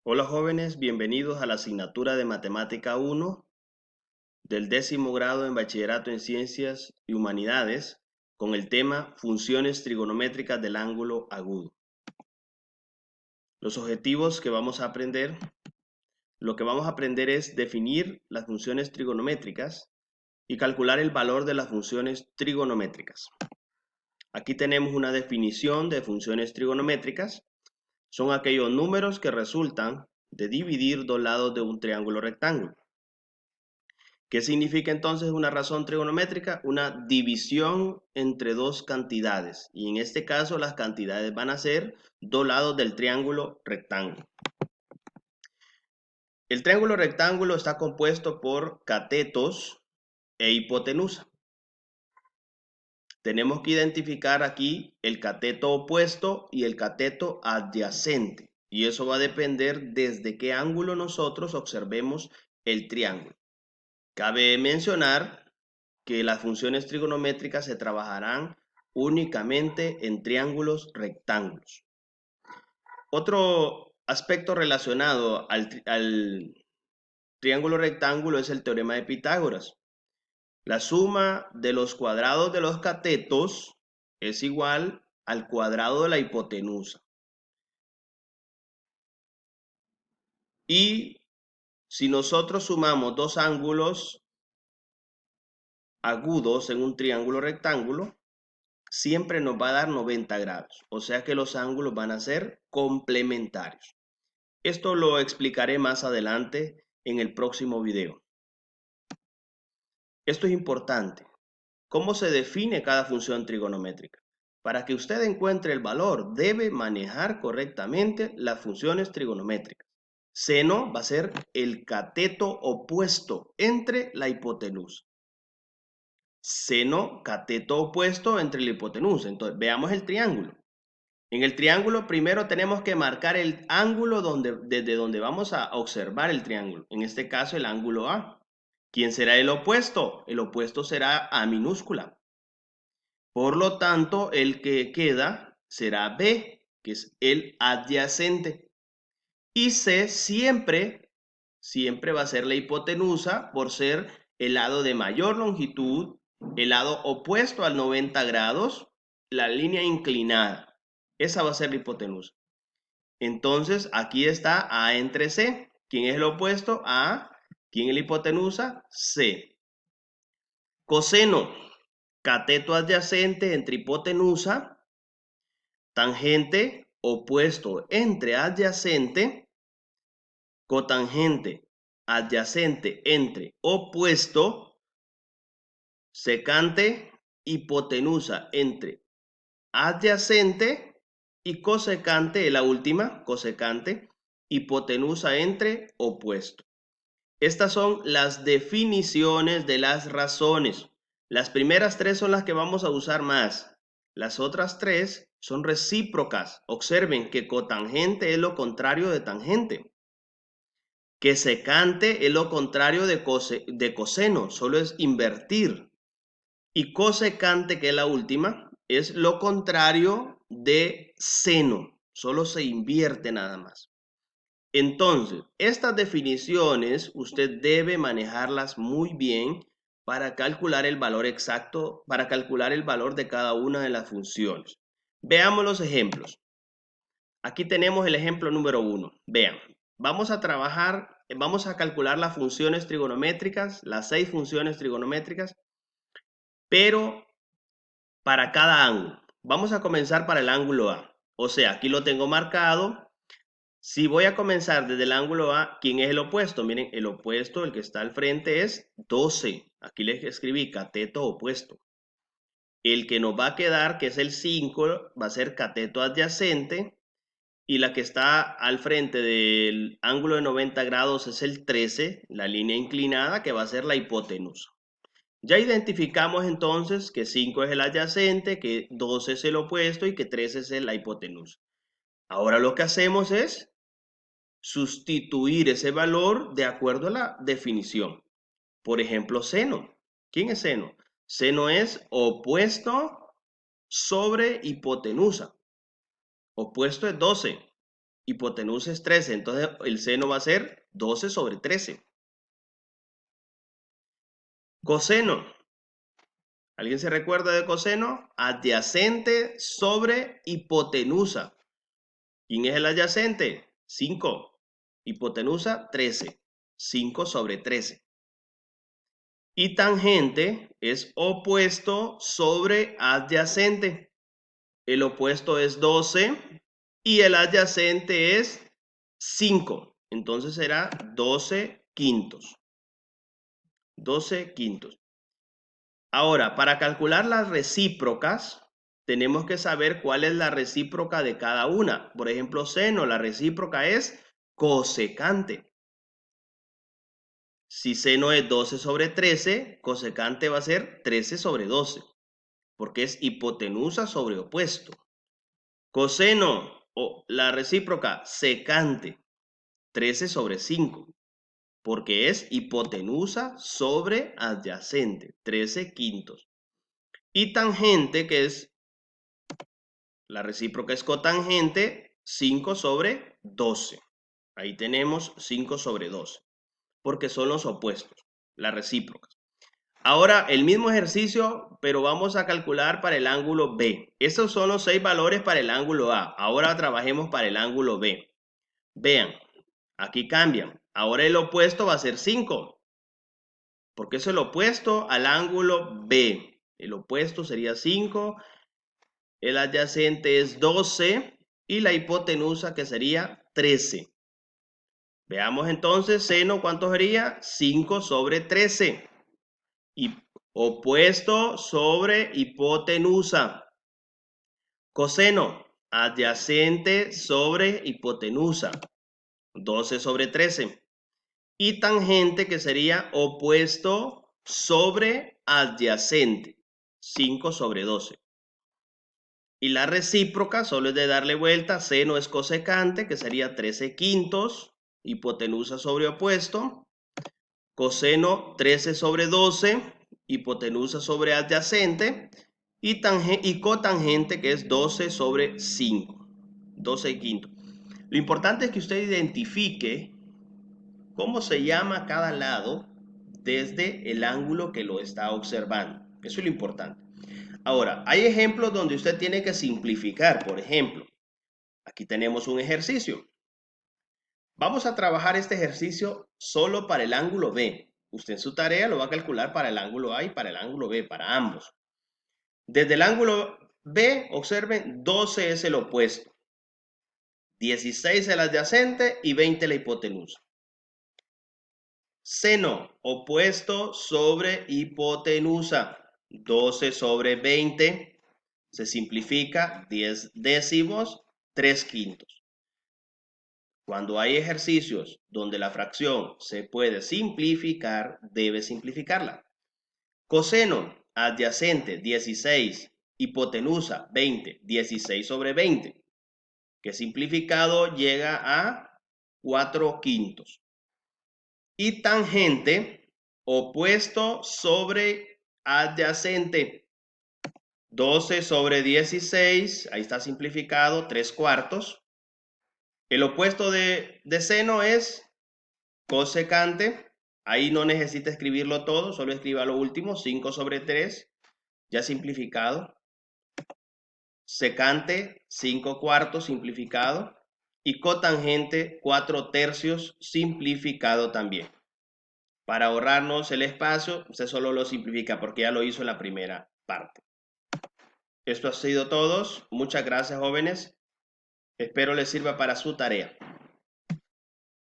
Hola jóvenes, bienvenidos a la asignatura de Matemática 1 del 10º grado en Bachillerato en Ciencias y Humanidades con el tema Funciones trigonométricas del ángulo agudo. Los objetivos que vamos a aprender, lo que vamos a aprender es definir las funciones trigonométricas y calcular el valor de las funciones trigonométricas. Aquí tenemos una definición de funciones trigonométricas. Son aquellos números que resultan de dividir dos lados de un triángulo rectángulo. ¿Qué significa entonces una razón trigonométrica? Una división entre dos cantidades. Y en este caso las cantidades van a ser dos lados del triángulo rectángulo. El triángulo rectángulo está compuesto por catetos e hipotenusa. Tenemos que identificar aquí el cateto opuesto y el cateto adyacente. Y eso va a depender desde qué ángulo nosotros observemos el triángulo. Cabe mencionar que las funciones trigonométricas se trabajarán únicamente en triángulos rectángulos. Otro aspecto relacionado al triángulo rectángulo es el teorema de Pitágoras. La suma de los cuadrados de los catetos es igual al cuadrado de la hipotenusa. Y si nosotros sumamos dos ángulos agudos en un triángulo rectángulo, siempre nos va a dar 90 grados. O sea que los ángulos van a ser complementarios. Esto lo explicaré más adelante en el próximo video. Esto es importante. ¿Cómo se define cada función trigonométrica? Para que usted encuentre el valor, debe manejar correctamente las funciones trigonométricas. Seno va a ser el cateto opuesto entre la hipotenusa. Seno, cateto opuesto entre la hipotenusa. Entonces, veamos el triángulo. En el triángulo primero tenemos que marcar el ángulo desde donde vamos a observar el triángulo. En este caso el ángulo A. ¿Quién será el opuesto? El opuesto será A minúscula. Por lo tanto, el que queda será B, que es el adyacente. Y C siempre va a ser la hipotenusa por ser el lado de mayor longitud, el lado opuesto al 90 grados, la línea inclinada. Esa va a ser la hipotenusa. Entonces, aquí está A entre C. ¿Quién es el opuesto? A. ¿Quién es la hipotenusa? C. Coseno. Cateto adyacente entre hipotenusa. Tangente opuesto entre adyacente. Cotangente adyacente entre opuesto. Secante hipotenusa entre adyacente. Y cosecante, la última, cosecante, hipotenusa entre opuesto. Estas son las definiciones de las razones. Las primeras tres son las que vamos a usar más. Las otras tres son recíprocas. Observen que cotangente es lo contrario de tangente. Que secante es lo contrario de coseno, solo es invertir. Y cosecante, que es la última, es lo contrario de seno, solo se invierte nada más. Entonces, estas definiciones usted debe manejarlas muy bien para calcular el valor exacto, para calcular el valor de cada una de las funciones. Veamos los ejemplos. Aquí tenemos el ejemplo número 1. Vean, vamos a calcular las funciones trigonométricas, las 6 funciones trigonométricas, pero para cada ángulo. Vamos a comenzar para el ángulo A. O sea, aquí lo tengo marcado. Si voy a comenzar desde el ángulo A, ¿quién es el opuesto? Miren, el opuesto, el que está al frente es 12. Aquí les escribí cateto opuesto. El que nos va a quedar, que es el 5, va a ser cateto adyacente. Y la que está al frente del ángulo de 90 grados es el 13, la línea inclinada, que va a ser la hipotenusa. Ya identificamos entonces que 5 es el adyacente, que 12 es el opuesto y que 13 es la hipotenusa. Ahora lo que hacemos es sustituir ese valor de acuerdo a la definición. Por ejemplo, seno. ¿Quién es seno? Seno es opuesto sobre hipotenusa. Opuesto es 12. hipotenusa es 13, entonces el seno va a ser 12 sobre 13. Coseno. ¿Alguien se recuerda de coseno? Adyacente sobre hipotenusa. ¿Quién es el adyacente? 5. Hipotenusa, 13. 5 sobre 13. Y tangente es opuesto sobre adyacente. El opuesto es 12 y el adyacente es 5. Entonces será 12 quintos. 12 quintos. Ahora, para calcular las recíprocas, tenemos que saber cuál es la recíproca de cada una. Por ejemplo, seno, la recíproca es cosecante. Si seno es 12 sobre 13, cosecante va a ser 13 sobre 12, porque es hipotenusa sobre opuesto. Coseno, o la recíproca secante, 13 sobre 5, porque es hipotenusa sobre adyacente, 13 quintos. Y tangente, que es la recíproca es cotangente, 5 sobre 12. Ahí tenemos 5 sobre 12, porque son los opuestos, las recíprocas. Ahora, el mismo ejercicio, pero vamos a calcular para el ángulo B. Estos son los 6 valores para el ángulo A. Ahora trabajemos para el ángulo B. Vean, aquí cambian. Ahora el opuesto va a ser 5, porque es el opuesto al ángulo B. El opuesto sería 5. El adyacente es 12 y la hipotenusa que sería 13. Veamos entonces, seno, ¿cuánto sería? 5 sobre 13. Y opuesto sobre hipotenusa. Coseno, adyacente sobre hipotenusa. 12 sobre 13. Y tangente, que sería opuesto sobre adyacente. 5 sobre 12. Y la recíproca solo es de darle vuelta. Seno es cosecante, que sería 13 quintos. Hipotenusa sobre opuesto. Coseno 13 sobre 12. Hipotenusa sobre adyacente. Y cotangente, que es 12 sobre 5. 12 quintos. Lo importante es que usted identifique cómo se llama cada lado desde el ángulo que lo está observando. Eso es lo importante. Ahora, hay ejemplos donde usted tiene que simplificar. Por ejemplo, aquí tenemos un ejercicio. Vamos a trabajar este ejercicio solo para el ángulo B. Usted en su tarea lo va a calcular para el ángulo A y para el ángulo B, para ambos. Desde el ángulo B, observen, 12 es el opuesto, 16 el adyacente y 20 la hipotenusa. Seno, opuesto sobre hipotenusa, 12 sobre 20, se simplifica 10 décimos, 3 quintos. Cuando hay ejercicios donde la fracción se puede simplificar, debe simplificarla. Coseno, adyacente, 16, hipotenusa, 20, 16 sobre 20, que simplificado llega a 4 quintos. Y tangente, opuesto sobre adyacente, 12 sobre 16, ahí está simplificado, 3 cuartos. El opuesto de seno es cosecante, ahí no necesita escribirlo todo, solo escriba lo último, 5 sobre 3, ya simplificado. Secante, 5 cuartos simplificado. Y cotangente, 4 tercios simplificado también. Para ahorrarnos el espacio, usted solo lo simplifica porque ya lo hizo en la primera parte. Esto ha sido todo. Muchas gracias, jóvenes. Espero les sirva para su tarea.